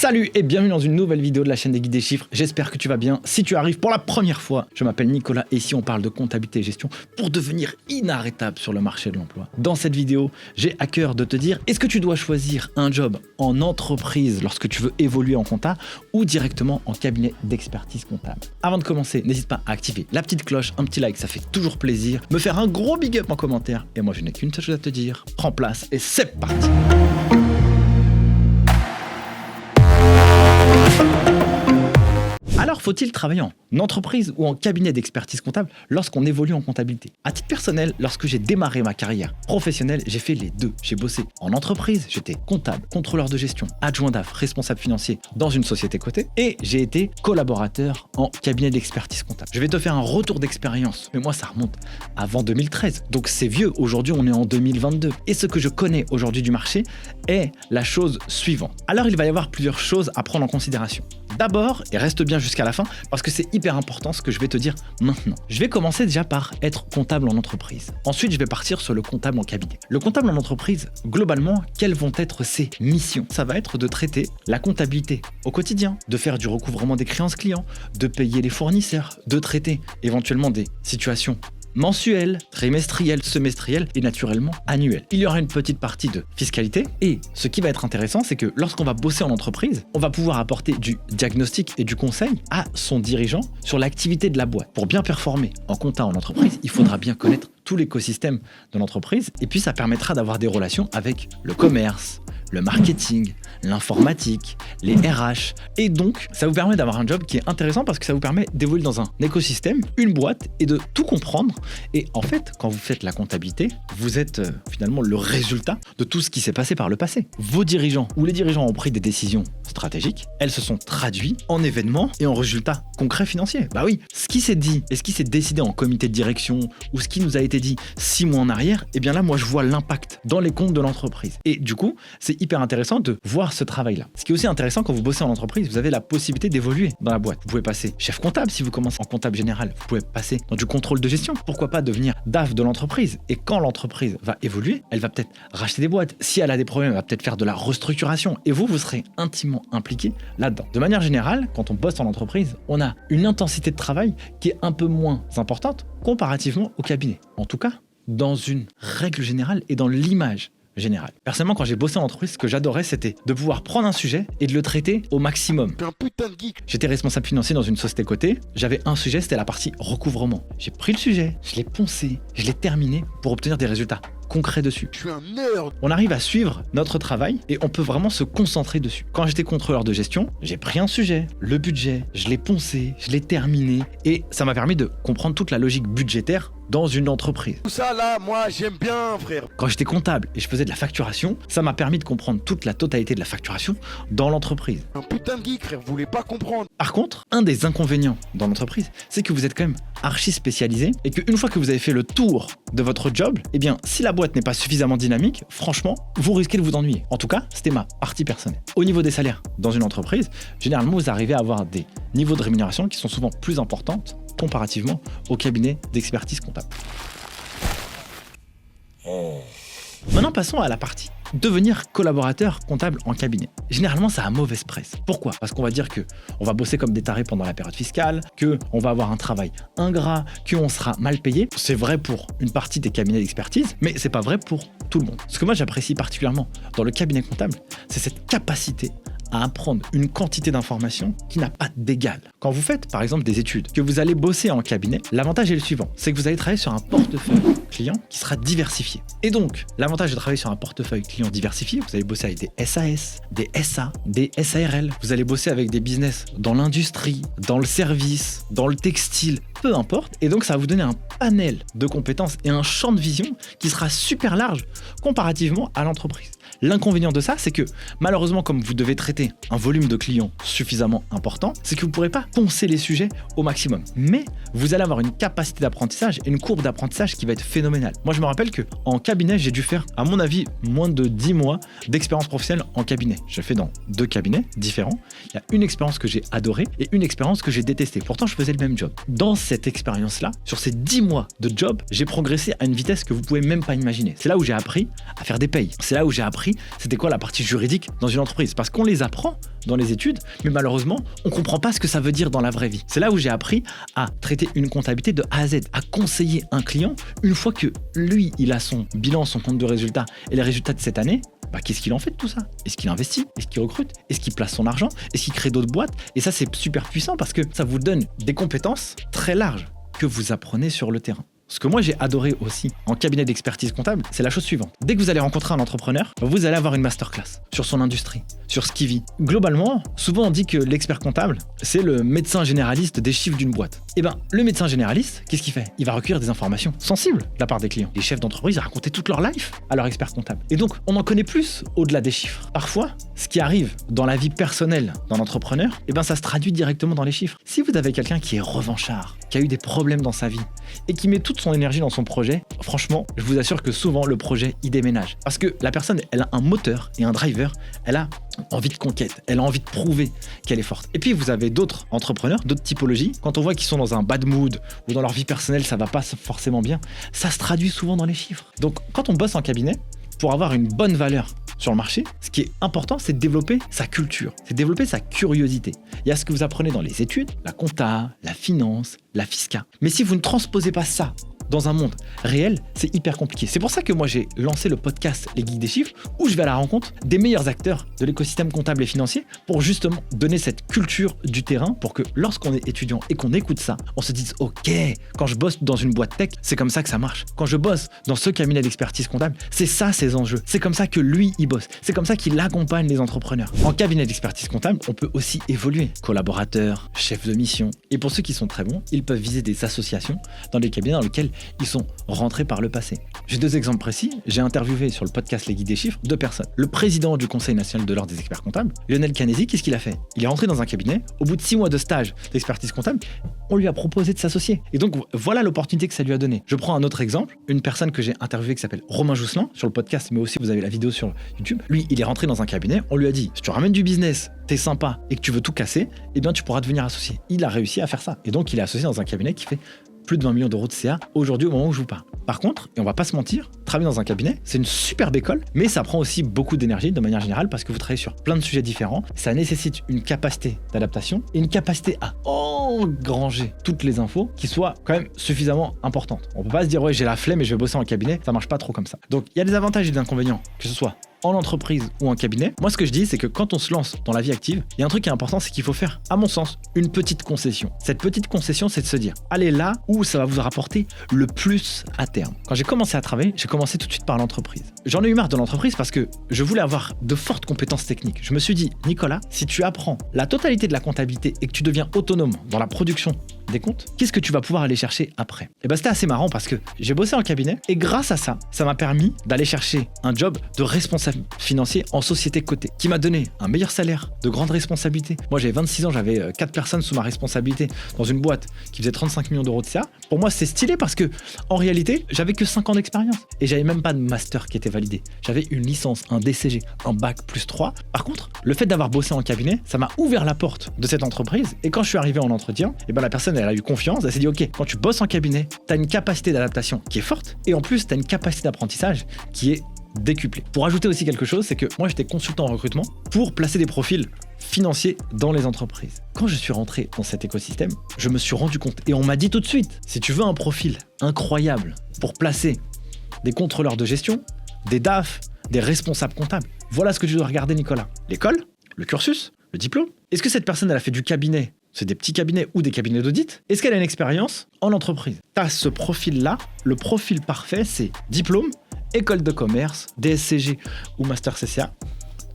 Salut et bienvenue dans une nouvelle vidéo de la chaîne des guides des chiffres. J'espère que tu vas bien. Si tu arrives pour la première fois, je m'appelle Nicolas et ici on parle de comptabilité et gestion pour devenir inarrêtable sur le marché de l'emploi. Dans cette vidéo, j'ai à cœur de te dire, est-ce que tu dois choisir un job en entreprise lorsque tu veux évoluer en compta ou directement en cabinet d'expertise comptable? Avant de commencer, n'hésite pas à activer la petite cloche, un petit like, ça fait toujours plaisir. Me faire un gros big up en commentaire et moi je n'ai qu'une seule chose à te dire. Prends place et c'est parti. Alors, faut-il travailler en entreprise ou en cabinet d'expertise comptable lorsqu'on évolue en comptabilité? À titre personnel, lorsque j'ai démarré ma carrière professionnelle, j'ai fait les deux. J'ai bossé en entreprise, j'étais comptable, contrôleur de gestion, adjoint DAF, responsable financier dans une société cotée et j'ai été collaborateur en cabinet d'expertise comptable. Je vais te faire un retour d'expérience, mais moi ça remonte avant 2013. Donc c'est vieux, aujourd'hui on est en 2022. Et ce que je connais aujourd'hui du marché est la chose suivante. Alors il va y avoir plusieurs choses à prendre en considération. D'abord, et reste bien jusqu'à la fin, parce que c'est hyper important ce que je vais te dire maintenant. Je vais commencer déjà par être comptable en entreprise. Ensuite, je vais partir sur le comptable en cabinet. Le comptable en entreprise, globalement, quelles vont être ses missions? Ça va être de traiter la comptabilité au quotidien, de faire du recouvrement des créances clients, de payer les fournisseurs, de traiter éventuellement des situations mensuel, trimestriel, semestriel et naturellement annuel. Il y aura une petite partie de fiscalité et ce qui va être intéressant, c'est que lorsqu'on va bosser en entreprise, on va pouvoir apporter du diagnostic et du conseil à son dirigeant sur l'activité de la boîte. Pour bien performer en compta en entreprise, il faudra bien connaître tout l'écosystème de l'entreprise et puis ça permettra d'avoir des relations avec le commerce, le marketing, l'informatique, les RH. Et donc, ça vous permet d'avoir un job qui est intéressant parce que ça vous permet d'évoluer dans un écosystème, une boîte et de tout comprendre. Et en fait, quand vous faites la comptabilité, vous êtes finalement le résultat de tout ce qui s'est passé par le passé. Vos dirigeants ou les dirigeants ont pris des décisions stratégiques, elles se sont traduites en événements et en résultats concrets financiers. Bah oui, ce qui s'est dit et ce qui s'est décidé en comité de direction ou ce qui nous a été dit 6 mois en arrière, et bien là, moi, je vois l'impact dans les comptes de l'entreprise. Et du coup, c'est hyper intéressant de voir ce travail-là. Ce qui est aussi intéressant quand vous bossez en entreprise, vous avez la possibilité d'évoluer dans la boîte. Vous pouvez passer chef comptable si vous commencez en comptable général. Vous pouvez passer dans du contrôle de gestion. Pourquoi pas devenir DAF de l'entreprise? Et quand l'entreprise va évoluer, elle va peut-être racheter des boîtes. Si elle a des problèmes, elle va peut-être faire de la restructuration. Et vous serez intimement impliqué là-dedans. De manière générale, quand on bosse en entreprise, on a une intensité de travail qui est un peu moins importante comparativement au cabinet. En tout cas, dans une règle générale et dans l'image générale. Personnellement, quand j'ai bossé en entreprise, ce que j'adorais, c'était de pouvoir prendre un sujet et de le traiter au maximum. T'es un putain de geek. J'étais responsable financier dans une société cotée. J'avais un sujet, c'était la partie recouvrement. J'ai pris le sujet, je l'ai poncé, je l'ai terminé pour obtenir des résultats concret dessus. Je suis un nerd. On arrive à suivre notre travail et on peut vraiment se concentrer dessus. Quand j'étais contrôleur de gestion, j'ai pris un sujet, le budget, je l'ai poncé, je l'ai terminé et ça m'a permis de comprendre toute la logique budgétaire dans une entreprise. Tout ça là, moi j'aime bien, frère. Quand j'étais comptable et je faisais de la facturation, ça m'a permis de comprendre toute la totalité de la facturation dans l'entreprise. Un putain de geek, frère, vous voulez pas comprendre. Par contre, un des inconvénients dans l'entreprise, c'est que vous êtes quand même archi spécialisé et qu'une fois que vous avez fait le tour de votre job, eh bien, si la boîte n'est pas suffisamment dynamique, franchement, vous risquez de vous ennuyer. En tout cas, c'était ma partie personnelle. Au niveau des salaires, dans une entreprise, généralement, vous arrivez à avoir des niveaux de rémunération qui sont souvent plus importantes comparativement au cabinet d'expertise comptable. Maintenant, passons à la partie devenir collaborateur comptable en cabinet. Généralement, ça a mauvaise presse. Pourquoi? Parce qu'on va dire que on va bosser comme des tarés pendant la période fiscale, qu'on va avoir un travail ingrat, qu'on sera mal payé. C'est vrai pour une partie des cabinets d'expertise, mais c'est pas vrai pour tout le monde. Ce que moi j'apprécie particulièrement dans le cabinet comptable, c'est cette capacité à apprendre une quantité d'informations qui n'a pas d'égal. Quand vous faites par exemple des études, que vous allez bosser en cabinet, l'avantage est le suivant, c'est que vous allez travailler sur un portefeuille client qui sera diversifié. Et donc, l'avantage de travailler sur un portefeuille client diversifié, vous allez bosser avec des SAS, des SA, des SARL, vous allez bosser avec des business dans l'industrie, dans le service, dans le textile, peu importe. Et donc, ça va vous donner un panel de compétences et un champ de vision qui sera super large comparativement à l'entreprise. L'inconvénient de ça, c'est que malheureusement, comme vous devez traiter un volume de clients suffisamment important, c'est que vous ne pourrez pas poncer les sujets au maximum. Mais vous allez avoir une capacité d'apprentissage et une courbe d'apprentissage qui va être phénoménale. phénoménal. Moi, je me rappelle qu'en cabinet, j'ai dû faire, à mon avis, moins de 10 mois d'expérience professionnelle en cabinet. J'ai fait dans 2 cabinets différents. Il y a une expérience que j'ai adorée et une expérience que j'ai détestée. Pourtant, je faisais le même job. Dans cette expérience-là, sur ces 10 mois de job, j'ai progressé à une vitesse que vous pouvez même pas imaginer. C'est là où j'ai appris à faire des payes. C'est là où j'ai appris c'était quoi la partie juridique dans une entreprise. Parce qu'on les apprend dans les études, mais malheureusement, on comprend pas ce que ça veut dire dans la vraie vie. C'est là où j'ai appris à traiter une comptabilité de A à Z, à conseiller un client une fois que lui, il a son bilan, son compte de résultats et les résultats de cette année. Qu'est-ce qu'il en fait de tout ça? Est-ce qu'il investit? Est-ce qu'il recrute? Est-ce qu'il place son argent? Est-ce qu'il crée d'autres boîtes? Et ça, c'est super puissant parce que ça vous donne des compétences très larges que vous apprenez sur le terrain. Ce que moi j'ai adoré aussi en cabinet d'expertise comptable, c'est la chose suivante. Dès que vous allez rencontrer un entrepreneur, vous allez avoir une masterclass sur son industrie, sur ce qu'il vit. Globalement, souvent on dit que l'expert comptable, c'est le médecin généraliste des chiffres d'une boîte. Eh bien, le médecin généraliste, qu'est-ce qu'il fait? Il va recueillir des informations sensibles de la part des clients. Les chefs d'entreprise racontent toute leur life à leur expert comptable. Et donc, on en connaît plus au-delà des chiffres. Parfois, ce qui arrive dans la vie personnelle d'un entrepreneur, eh bien, ça se traduit directement dans les chiffres. Si vous avez quelqu'un qui est revanchard, qui a eu des problèmes dans sa vie et qui met toute son énergie dans son projet, franchement, je vous assure que souvent le projet, il déménage. Parce que la personne, elle a un moteur et un driver, elle a envie de conquête, elle a envie de prouver qu'elle est forte. Et puis vous avez d'autres entrepreneurs, d'autres typologies, quand on voit qu'ils sont dans un bad mood ou dans leur vie personnelle, ça va pas forcément bien, ça se traduit souvent dans les chiffres. Donc quand on bosse en cabinet, pour avoir une bonne valeur sur le marché, ce qui est important, c'est de développer sa culture, c'est de développer sa curiosité. Il y a ce que vous apprenez dans les études, la compta, la finance, la fisca. Mais si vous ne transposez pas ça dans un monde réel, c'est hyper compliqué. C'est pour ça que moi j'ai lancé le podcast Les Geeks des Chiffres, où je vais à la rencontre des meilleurs acteurs de l'écosystème comptable et financier pour justement donner cette culture du terrain pour que lorsqu'on est étudiant et qu'on écoute ça, on se dise ok, quand je bosse dans une boîte tech, c'est comme ça que ça marche. Quand je bosse dans ce cabinet d'expertise comptable, c'est ça ses enjeux. C'est comme ça que lui, il bosse. C'est comme ça qu'il accompagne les entrepreneurs. En cabinet d'expertise comptable, on peut aussi évoluer. Collaborateur, chef de mission. Et pour ceux qui sont très bons, ils peuvent viser des associations dans les cabinets dans lesquels ils sont rentrés par le passé. J'ai 2 exemples précis. J'ai interviewé sur le podcast Les Guides des Chiffres 2 personnes. Le président du Conseil national de l'ordre des experts comptables, Lionel Canesi, qu'est-ce qu'il a fait? Il est rentré dans un cabinet. Au bout de 6 mois de stage d'expertise comptable, on lui a proposé de s'associer. Et donc, voilà l'opportunité que ça lui a donné. Je prends un autre exemple. Une personne que j'ai interviewée qui s'appelle Romain Jousselin sur le podcast, mais aussi vous avez la vidéo sur YouTube. Lui, il est rentré dans un cabinet. On lui a dit, si tu ramènes du business, t'es sympa et que tu veux tout casser, eh bien, tu pourras devenir associé. Il a réussi à faire ça. Et donc, il est associé dans un cabinet qui fait plus de 20 millions d'euros de CA aujourd'hui au moment où je vous parle. Par contre, et on va pas se mentir, travailler dans un cabinet, c'est une superbe école, mais ça prend aussi beaucoup d'énergie de manière générale parce que vous travaillez sur plein de sujets différents. Ça nécessite une capacité d'adaptation et une capacité à engranger toutes les infos qui soient quand même suffisamment importantes. On peut pas se dire ouais, j'ai la flemme et je vais bosser en cabinet, ça marche pas trop comme ça. Donc il y a des avantages et des inconvénients, que ce soit en entreprise ou en cabinet. Moi, ce que je dis, c'est que quand on se lance dans la vie active, il y a un truc qui est important, c'est qu'il faut faire, à mon sens, une petite concession. Cette petite concession, c'est de se dire, allez là où ça va vous rapporter le plus à terme. Quand j'ai commencé à travailler, j'ai commencé tout de suite par l'entreprise. J'en ai eu marre de l'entreprise parce que je voulais avoir de fortes compétences techniques. Je me suis dit, Nicolas, si tu apprends la totalité de la comptabilité et que tu deviens autonome dans la production des comptes, qu'est-ce que tu vas pouvoir aller chercher après? Et ben c'était assez marrant parce que j'ai bossé en cabinet et grâce à ça, ça m'a permis d'aller chercher un job de responsable financier en société cotée qui m'a donné un meilleur salaire, de grandes responsabilités. Moi j'avais 26 ans, j'avais 4 personnes sous ma responsabilité dans une boîte qui faisait 35 millions d'euros de CA. Pour moi c'est stylé parce que en réalité j'avais que 5 ans d'expérience et j'avais même pas de master qui était validé. J'avais une licence, un DCG, un bac plus 3. Par contre, le fait d'avoir bossé en cabinet, ça m'a ouvert la porte de cette entreprise et quand je suis arrivé en entretien, et ben la personne elle a eu confiance, elle s'est dit ok, quand tu bosses en cabinet, t'as une capacité d'adaptation qui est forte et en plus t'as une capacité d'apprentissage qui est décuplée. Pour ajouter aussi quelque chose, c'est que moi j'étais consultant en recrutement pour placer des profils financiers dans les entreprises. Quand je suis rentré dans cet écosystème, je me suis rendu compte et on m'a dit tout de suite, si tu veux un profil incroyable pour placer des contrôleurs de gestion, des DAF, des responsables comptables, voilà ce que tu dois regarder Nicolas. L'école, le cursus, le diplôme. Est-ce que cette personne elle a fait du cabinet? C'est des petits cabinets ou des cabinets d'audit. Est-ce qu'elle a une expérience en entreprise? Tu as ce profil-là. Le profil parfait, c'est diplôme, école de commerce, DSCG ou master CCA,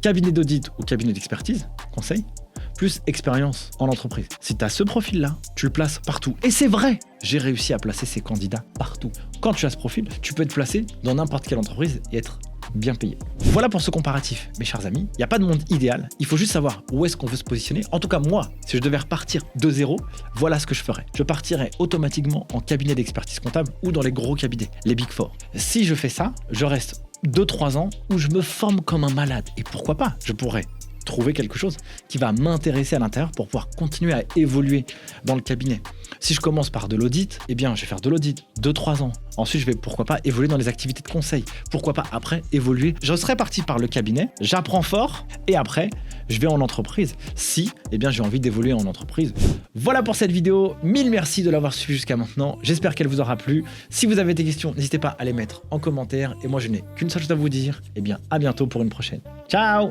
cabinet d'audit ou cabinet d'expertise, conseil, plus expérience en entreprise. Si tu as ce profil-là, tu le places partout. Et c'est vrai, j'ai réussi à placer ces candidats partout. Quand tu as ce profil, tu peux être placé dans n'importe quelle entreprise et être bien payé. Voilà pour ce comparatif, mes chers amis. Il n'y a pas de monde idéal, il faut juste savoir où est-ce qu'on veut se positionner. En tout cas, moi, si je devais repartir de zéro, voilà ce que je ferais. Je partirais automatiquement en cabinet d'expertise comptable ou dans les gros cabinets, les Big Four. Si je fais ça, je reste 2-3 ans où je me forme comme un malade. Et pourquoi pas, je pourrais trouver quelque chose qui va m'intéresser à l'intérieur pour pouvoir continuer à évoluer dans le cabinet. Si je commence par de l'audit, eh bien, je vais faire de l'audit 2-3 ans. Ensuite, je vais, pourquoi pas, évoluer dans les activités de conseil. Pourquoi pas, après, évoluer. Je serais parti par le cabinet, j'apprends fort, et après, je vais en entreprise. Si, eh bien, j'ai envie d'évoluer en entreprise. Voilà pour cette vidéo. Mille merci de l'avoir suivi jusqu'à maintenant. J'espère qu'elle vous aura plu. Si vous avez des questions, n'hésitez pas à les mettre en commentaire. Et moi, je n'ai qu'une seule chose à vous dire. Eh bien, à bientôt pour une prochaine. Ciao!